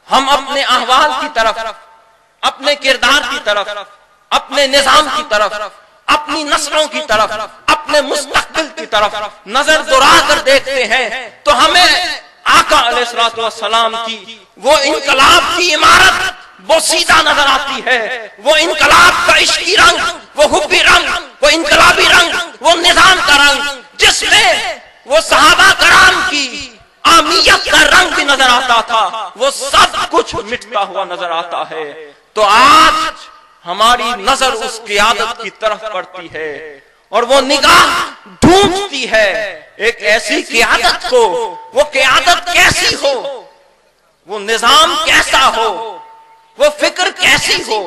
ہم اپنے احوال کی طرف، اپنے کردار کی طرف، اپنے نظام کی طرف، اپنی نسلوں کی طرف، اپنے مستقبل کی طرف نظر دوڑا کر دیکھتے ہیں تو ہمیں آقا علیہ الصلوۃ والسلام کی وہ انقلاب کی عمارت وہ سیدھا نظر آتی ہے، وہ انقلاب کا عشقی رنگ، وہ حبی رنگ، وہ انقلابی رنگ، وہ نظام کا رنگ، جس میں وہ صحابہ کرام کی عامیت کا رنگ بھی نظر آتا تھا، وہ سب کچھ مٹتا ہوا نظر آتا ہے۔ تو آج ہماری نظر اس قیادت کی طرف پڑتی ہے اور وہ نگاہ ڈھونڈتی ہے ایک ایسی قیادت کو، وہ قیادت کیسی ہو، وہ نظام کیسا ہو، وہ فکر کیسی ہو،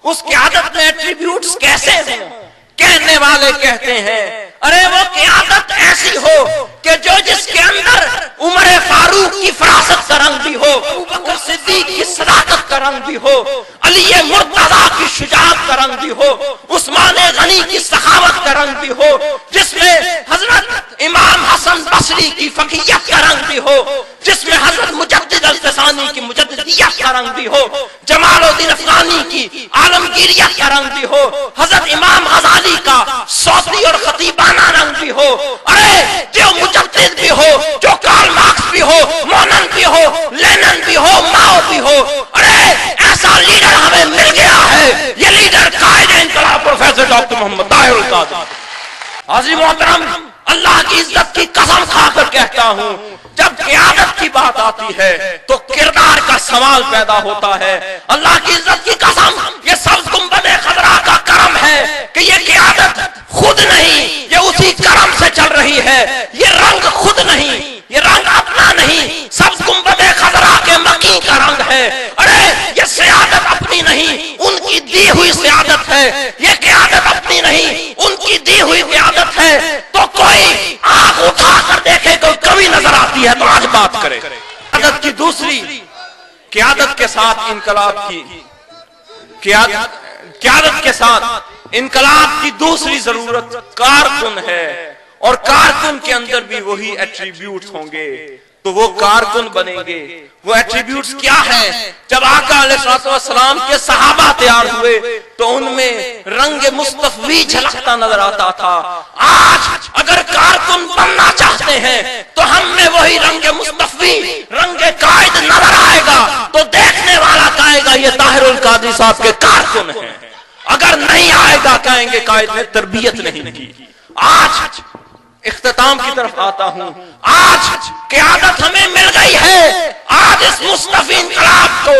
اس قیادت میں ایٹریبیوٹس کیسے ہوں۔ کہنے والے کہتے ہیں ارے وہ قیادت ایسی ہو کہ جو جس کے اندر عمر فاروق کی فراست کا رنگ بھی ہو، ابوبکر صدیق کی صداقت کا رنگ بھی ہو، علی مرتضیٰ کی شجاعت کا رنگ بھی ہو، عثمان غنی کی سخاوت کا رنگ بھی ہو، جس میں حضرت امام حسن بصری کی فقیہت کا رنگ بھی ہو، جس میں حضرت مجدد الفسانی کی مجددیت کا رنگ بھی ہو، جمال الدین افغانی کی عالمگیریت کا رنگ بھی ہو، حضرت امام غزالی کا صوتی اور خطیبانہ رنگ بھی ہو، ارے جو مجدد بھی ہو، جو کارل مارکس بھی ہو، مونن بھی ہو، لینن بھی ہو، ماؤ بھی ہو، ارے ایسا لیڈر ہمیں مل گیا ہے، یہ لیڈر قائد انقلاب پروفیسر ڈاکٹر محمد طاہر القادری۔ حاضرین محترم، اللہ کی عزت کی قسم کھا کر کہتا ہوں جب قیادت کی بات آتی ہے تو کردار کا سوال پیدا ہوتا ہے۔ اللہ کی عزت کی قسم، یہ سبز گنبد خضرا کا کرم ہے کہ یہ قیادت خود نہیں، یہ اسی کرم سے چل رہی ہے، یہ رنگ خود نہیں، یہ رنگ اپنا نہیں، سبز گنبد خضرا کے مکی کا رنگ ہے۔ ارے یہ سیادت اپنی نہیں، ان کی دی ہوئی سیادت ہے، یہ قیادت اپنی نہیں، ان کی دی ہوئی قیادت ہے۔ تو کوئی آنکھ اٹھا کر دیکھے کوئی کمی نظر آتی ہے تو آج بات کرے۔ قیادت کی دوسری، قیادت کے ساتھ انقلاب کی قیادت کے ساتھ انقلاب کی دوسری ضرورت کارکن ہے، اور کارکن کے اندر بھی وہی ایٹریبیوٹس ہوں گے تو وہ کارکن بنیں گے۔ وہ ایٹریبیوٹس کیا ہیں؟ جب آقا علیہ الصلوۃ والسلام کے صحابہ تیار ہوئے تو ان میں رنگ مصطفی جھلکتا نظر آتا تھا۔ آج اگر کارکن بننا چاہتے ہیں تو ہم میں وہی رنگ مصطفی، رنگ قائد نظر آئے گا تو دیکھنے والا کہے گا یہ طاہر القادری صاحب کے کارکن ہیں، اگر نہیں آئے گا کہیں گے قائد نے تربیت نہیں کی۔ آج اختتام کی طرف آتا ہوں، آج قیادت ہمیں مل گئی ہے، آج اس مصطفی انقلاب کو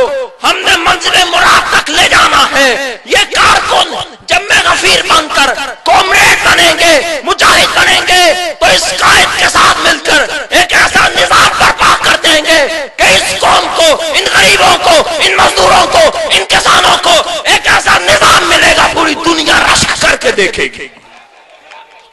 ہم نے منزل مراد تک لے جانا ہے۔ یہ کارکن جب میں غفیر بن کر کامریڈ بنیں گے، مجاہد بنیں گے تو اس قائد کے ساتھ مل کر ایک ایسا نظام برپا کر دیں گے کہ اس قوم کو، ان غریبوں کو، ان مزدوروں کو، ان کسانوں کو ایک ایسا نظام ملے گا پوری دنیا رشک کر کے دیکھے گی۔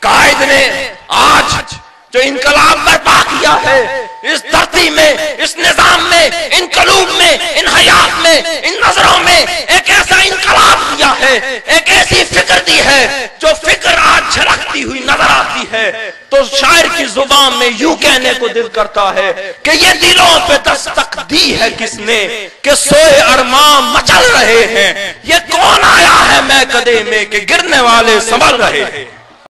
قائد نے آج جو انقلاب برپا کیا ہے اس دھرتی میں، اس نظام میں، ان قلوب میں، ان حیات میں، ان نظروں میں ایک ایسا انقلاب کیا ہے، ایک ایسی فکر دی ہے جو فکر آج جھلکتی ہوئی نظر آتی ہے تو شاعر کی زبان میں یوں کہنے کو دل کرتا ہے کہ یہ دلوں پہ دستک دی ہے کس نے کہ سوئے ارمان مچل رہے ہیں، یہ کون آیا ہے میں کدے میں کہ گرنے والے سنبھل رہے ہیں۔